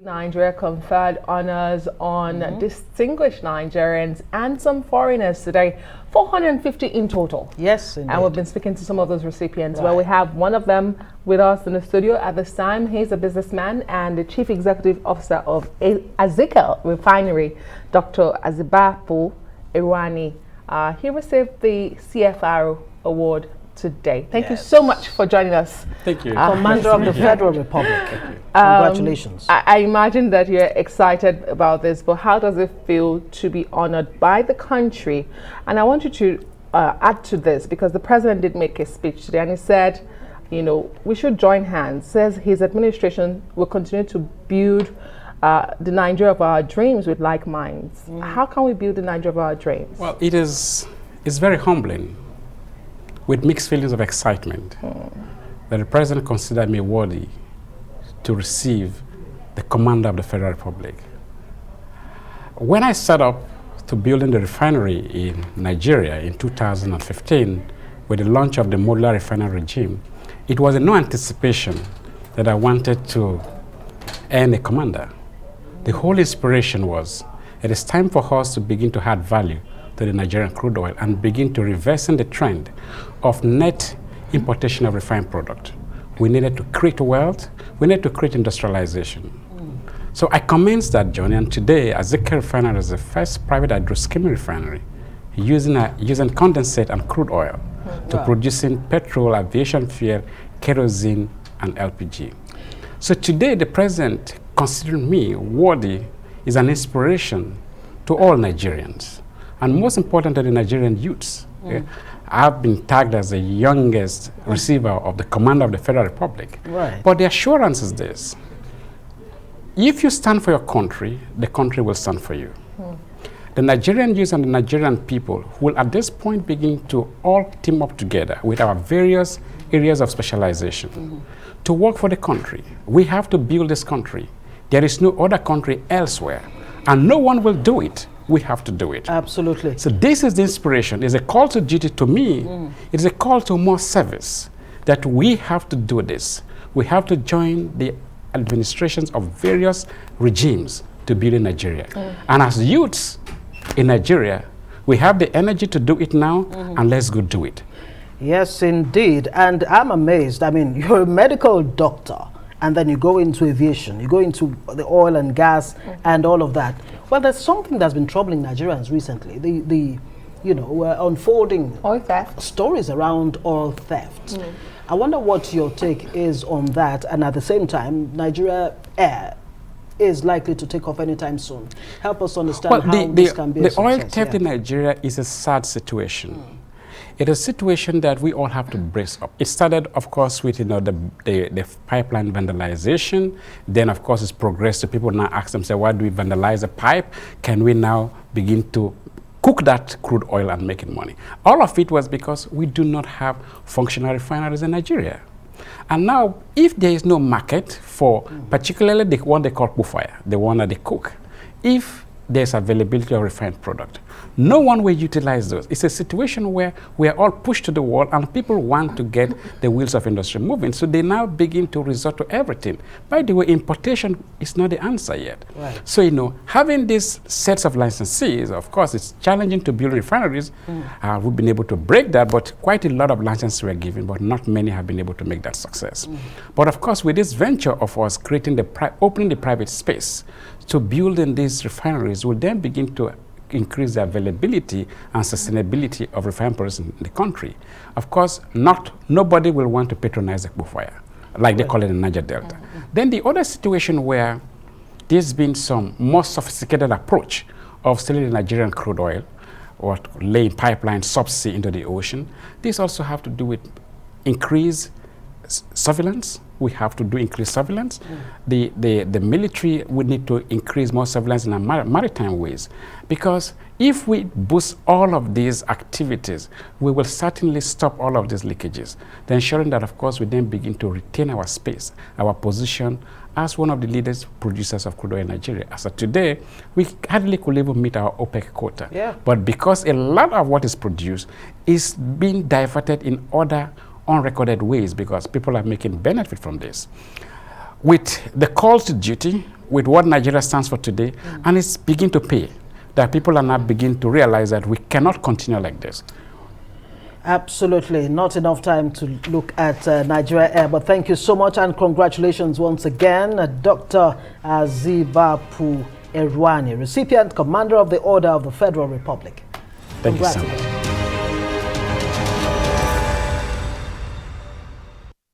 Nigeria conferred honors on distinguished Nigerians and some foreigners today, 450 in total. Yes, indeed. And we've been speaking to some of those recipients. Well, we have one of them with us in the studio at this time. He's a businessman and the Chief Executive Officer of Azikel Refinery, Dr. Azibapu Eruani. He received the CFR award today. Thank you so much for joining us. Thank you. Commander of the Federal Republic. Congratulations. I imagine that you're excited about this, but how does it feel to be honored by the country? And I want you to add to this, because the president did make a speech today and he said, you know, we should join hands. Says his administration will continue to build the Nigeria of our dreams with like minds. How can we build the Nigeria of our dreams? Well, it's very humbling, with mixed feelings of excitement, that the president considered me worthy to receive the commander of the Federal Republic. When I set up to building the refinery in Nigeria in 2015, with the launch of the modular refinery regime, it was in no anticipation that I wanted to earn a commander. The whole inspiration was, it is time for us to begin to add value to the Nigerian crude oil and begin to reversing the trend of net importation of refined product. We needed to create wealth, we needed to create industrialization. So I commenced that journey, and today Azikel Refinery is the first private hydroskimming refinery using condensate and crude oil to producing petrol, aviation fuel, kerosene, and LPG. So today the president considering me worthy is an inspiration to all Nigerians, and most important to the Nigerian youths. I've been tagged as the youngest receiver of the Commander of the Federal Republic. But the assurance is this: if you stand for your country, the country will stand for you. The Nigerian youth and the Nigerian people will at this point begin to all team up together with our various areas of specialization to work for the country. We have to build this country. There is no other country elsewhere, and no one will do it. We have to do it. Absolutely. So this is the inspiration. It's a call to duty to me. It is a call to more service, that we have to do this. We have to join the administrations of various regimes to build in Nigeria. And as youths in Nigeria, we have the energy to do it now, and let's go do it. Yes, indeed. And I'm amazed. I mean, you're a medical doctor, and then you go into aviation, you go into the oil and gas and all of that. Well, there's something that's been troubling Nigerians recently. The unfolding Oil theft. Stories around oil theft. I wonder what your take is on that, and at the same time, Nigeria Air is likely to take off anytime soon. Help us understand how this can be a success. The oil theft in Nigeria is a sad situation. It is a situation that we all have to brace up. It started, of course, with the pipeline vandalization. Then, of course, it's progressed to people now ask themselves, why do we vandalize a pipe? Can we now begin to cook that crude oil and making money? All of it was because we do not have functional refineries in Nigeria. And now, if there is no market for particularly the one they call fire, the one that they cook, if there's availability of refined product, no one will utilize those. It's a situation where we are all pushed to the wall and people want to get the wheels of industry moving. So they now begin to resort to everything. By the way, importation is not the answer yet. So, you know, having these sets of licensees, of course, it's challenging to build refineries. We've been able to break that, but quite a lot of licenses were given, but not many have been able to make that success. But of course, with this venture of us creating opening the private space to building these refineries, will then begin to increase the availability and sustainability of refined products in the country. Of course, nobody will want to patronize the fire, like they call it in Niger Delta. Then the other situation where there's been some more sophisticated approach of selling the Nigerian crude oil or laying pipelines subsea into the ocean, these also have to do with increased surveillance. We have to do increased surveillance. The military would need to increase more surveillance in our maritime ways, because if we boost all of these activities, we will certainly stop all of these leakages, then ensuring that, of course, we then begin to retain our space, our position as one of the leaders producers of crude oil in Nigeria. As of today, we hardly could even meet our OPEC quota. But because a lot of what is produced is being diverted in other unrecorded ways, because people are making benefit from this. with the call to duty, with what Nigeria stands for today, and it's beginning to pay. That people are now beginning to realize that we cannot continue like this. Absolutely. Not enough time to look at Nigeria Air, but thank you so much and congratulations once again, Dr. Azibapu Eruani, recipient, Commander of the Order of the Federal Republic. Thank you so much.